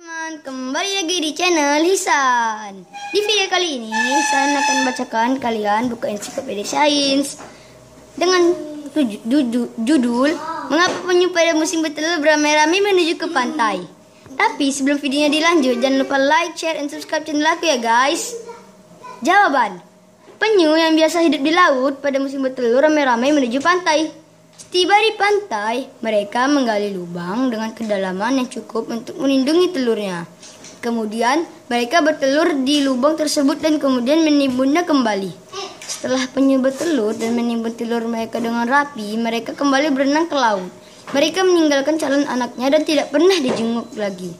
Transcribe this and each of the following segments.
Teman, kembali lagi di channel Hisan. Di video kali ini saya akan bacakan kalian buku ensiklopedia sains dengan judul Mengapa penyu pada musim bertelur beramai-ramai menuju ke pantai. Tapi sebelum videonya dilanjut, jangan lupa like, share, and subscribe channel aku ya guys. Jawaban: penyu yang biasa hidup di laut pada musim bertelur ramai-ramai menuju pantai. Setiba di pantai, mereka menggali lubang dengan kedalaman yang cukup untuk melindungi telurnya. Kemudian, mereka bertelur di lubang tersebut dan kemudian menimbunnya kembali. Setelah penyu bertelur dan menimbun telur mereka dengan rapi, mereka kembali berenang ke laut. Mereka meninggalkan calon anaknya dan tidak pernah dijenguk lagi.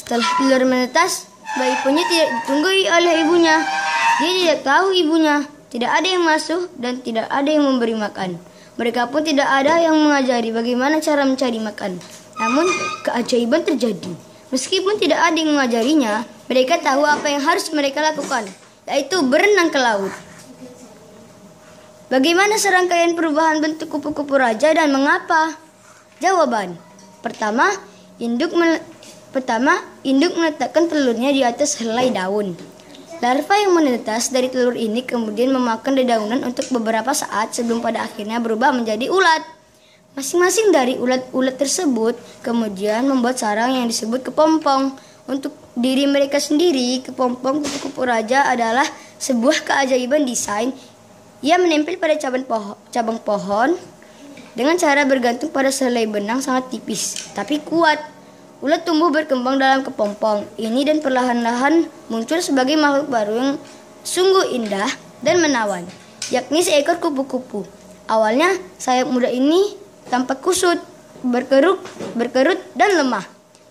Setelah telur menetas, bayi penyu tidak ditunggui oleh ibunya. Dia tidak tahu ibunya, tidak ada yang masuk dan tidak ada yang memberi makan. Mereka pun tidak ada yang mengajari bagaimana cara mencari makan. Namun, keajaiban terjadi. Meskipun tidak ada yang mengajarinya, mereka tahu apa yang harus mereka lakukan, yaitu berenang ke laut. Bagaimana serangkaian perubahan bentuk kupu-kupu raja dan mengapa? Jawaban: Pertama, induk meletakkan telurnya di atas helai daun. Larva yang menetas dari telur ini kemudian memakan dedaunan untuk beberapa saat sebelum pada akhirnya berubah menjadi ulat. Masing-masing dari ulat-ulat tersebut kemudian membuat sarang yang disebut kepompong. Untuk diri mereka sendiri, kepompong kupu-kupu raja adalah sebuah keajaiban desain. Ia menempel pada cabang pohon dengan cara bergantung pada sehelai benang sangat tipis tapi kuat. Ulat tumbuh berkembang dalam kepompong ini dan perlahan-lahan muncul sebagai makhluk baru yang sungguh indah dan menawan, yakni seekor kupu-kupu. Awalnya sayap muda ini tampak kusut, berkerut dan lemah.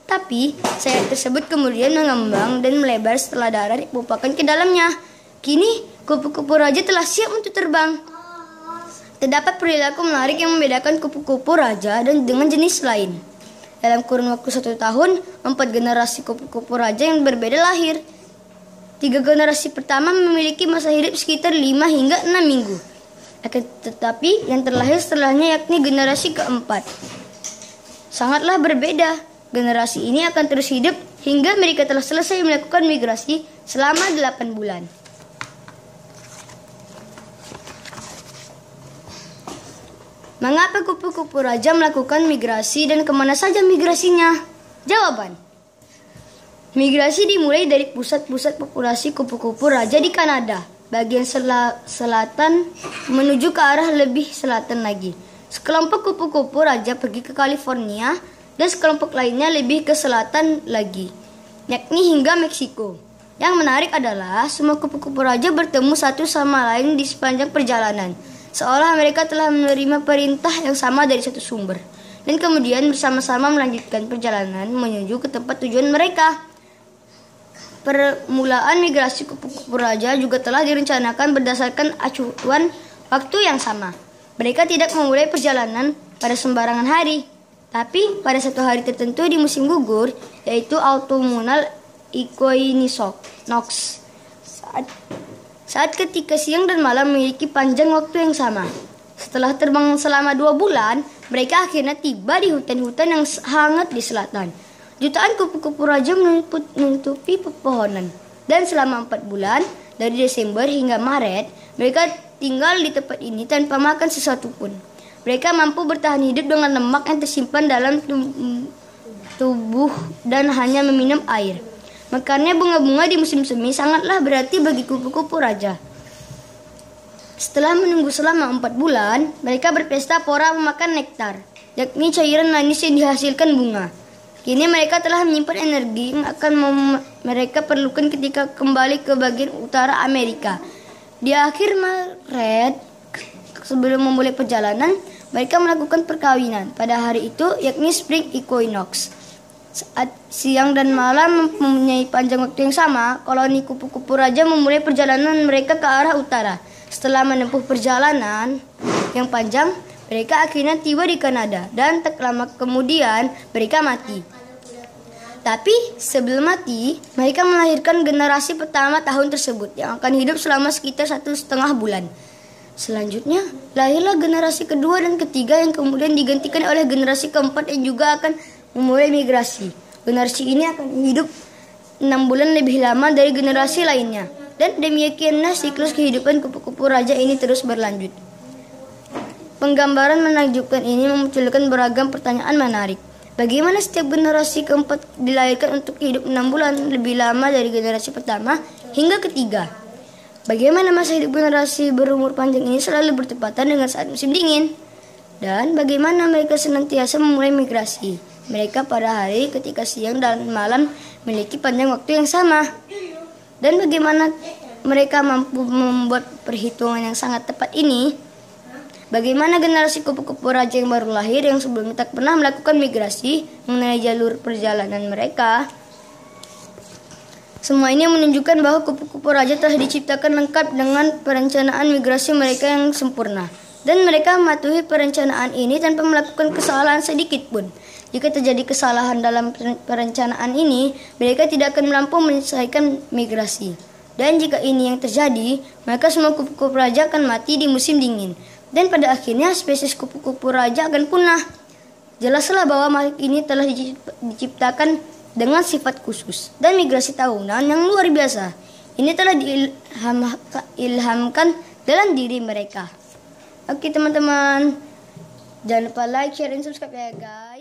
Tapi sayap tersebut kemudian mengembang dan melebar setelah darah dipumpahkan ke dalamnya. Kini kupu-kupu raja telah siap untuk terbang. Terdapat perilaku menarik yang membedakan kupu-kupu raja dan dengan jenis lain. Dalam kurun waktu 1 tahun, 4 generasi kupu-kupu raja yang berbeda lahir. 3 generasi pertama memiliki masa hidup sekitar 5 hingga 6 minggu. Tetapi yang terlahir setelahnya yakni generasi keempat sangatlah berbeda. Generasi ini akan terus hidup hingga mereka telah selesai melakukan migrasi selama 8 bulan. Mengapa kupu-kupu raja melakukan migrasi dan kemana saja migrasinya? Jawaban: migrasi dimulai dari pusat-pusat populasi kupu-kupu raja di Kanada, bagian selatan menuju ke arah lebih selatan lagi. Sekelompok kupu-kupu raja pergi ke California dan sekelompok lainnya lebih ke selatan lagi, yakni hingga Meksiko. Yang menarik adalah semua kupu-kupu raja bertemu satu sama lain di sepanjang perjalanan, seolah mereka telah menerima perintah yang sama dari satu sumber, dan kemudian bersama-sama melanjutkan perjalanan menuju ke tempat tujuan mereka. Permulaan migrasi kupu-kupu raja juga telah direncanakan berdasarkan acuan waktu yang sama. Mereka tidak memulai perjalanan pada sembarangan hari, tapi pada satu hari tertentu di musim gugur, yaitu autumnal equinox. Saat ketika siang dan malam memiliki panjang waktu yang sama. Setelah terbang selama 2 bulan, mereka akhirnya tiba di hutan-hutan yang hangat di selatan. Jutaan kupu-kupu raja menutupi pepohonan. Dan selama 4 bulan, dari Desember hingga Maret, mereka tinggal di tempat ini tanpa makan sesuatu pun. Mereka mampu bertahan hidup dengan lemak yang tersimpan dalam tubuh dan hanya meminum air. Mekarnya bunga-bunga di musim semi sangatlah berarti bagi kupu-kupu raja. Setelah menunggu selama 4 bulan, mereka berpesta pora memakan nektar, yakni cairan manis yang dihasilkan bunga. Kini mereka telah menyimpan energi yang akan mereka perlukan ketika kembali ke bagian utara Amerika. Di akhir Maret, sebelum memulai perjalanan, mereka melakukan perkawinan pada hari itu, yakni spring equinox. Saat siang dan malam mempunyai panjang waktu yang sama, koloni kupu-kupu raja memulai perjalanan mereka ke arah utara. Setelah menempuh perjalanan yang panjang, mereka akhirnya tiba di Kanada dan tak lama kemudian mereka mati. Tapi sebelum mati, mereka melahirkan generasi pertama tahun tersebut yang akan hidup selama sekitar 1,5 bulan. Selanjutnya, lahirlah generasi kedua dan ketiga yang kemudian digantikan oleh generasi keempat yang juga akan memulai migrasi. Generasi ini akan hidup 6 bulan lebih lama dari generasi lainnya. Dan demikianlah siklus kehidupan kupu-kupu raja ini terus berlanjut. Penggambaran menakjubkan ini memunculkan beragam pertanyaan menarik. Bagaimana setiap generasi keempat dilahirkan untuk hidup 6 bulan lebih lama dari generasi pertama hingga ketiga? Bagaimana masa hidup generasi berumur panjang ini selalu bertepatan dengan saat musim dingin? Dan bagaimana mereka senantiasa memulai migrasi mereka pada hari ketika siang dan malam memiliki panjang waktu yang sama? Dan bagaimana mereka mampu membuat perhitungan yang sangat tepat ini? Bagaimana generasi kupu-kupu raja yang baru lahir yang sebelumnya tak pernah melakukan migrasi mengenai jalur perjalanan mereka? Semua ini menunjukkan bahwa kupu-kupu raja telah diciptakan lengkap dengan perencanaan migrasi mereka yang sempurna. Dan mereka mematuhi perencanaan ini tanpa melakukan kesalahan sedikit pun. Jika terjadi kesalahan dalam perencanaan ini, mereka tidak akan mampu menyelesaikan migrasi. Dan jika ini yang terjadi, maka semua kupu-kupu raja akan mati di musim dingin. Dan pada akhirnya spesies kupu-kupu raja akan punah. Jelaslah bahwa makhluk ini telah diciptakan dengan sifat khusus dan migrasi tahunan yang luar biasa. Ini telah diilhamkan dalam diri mereka. Oke teman-teman, jangan lupa like, share, dan subscribe ya guys.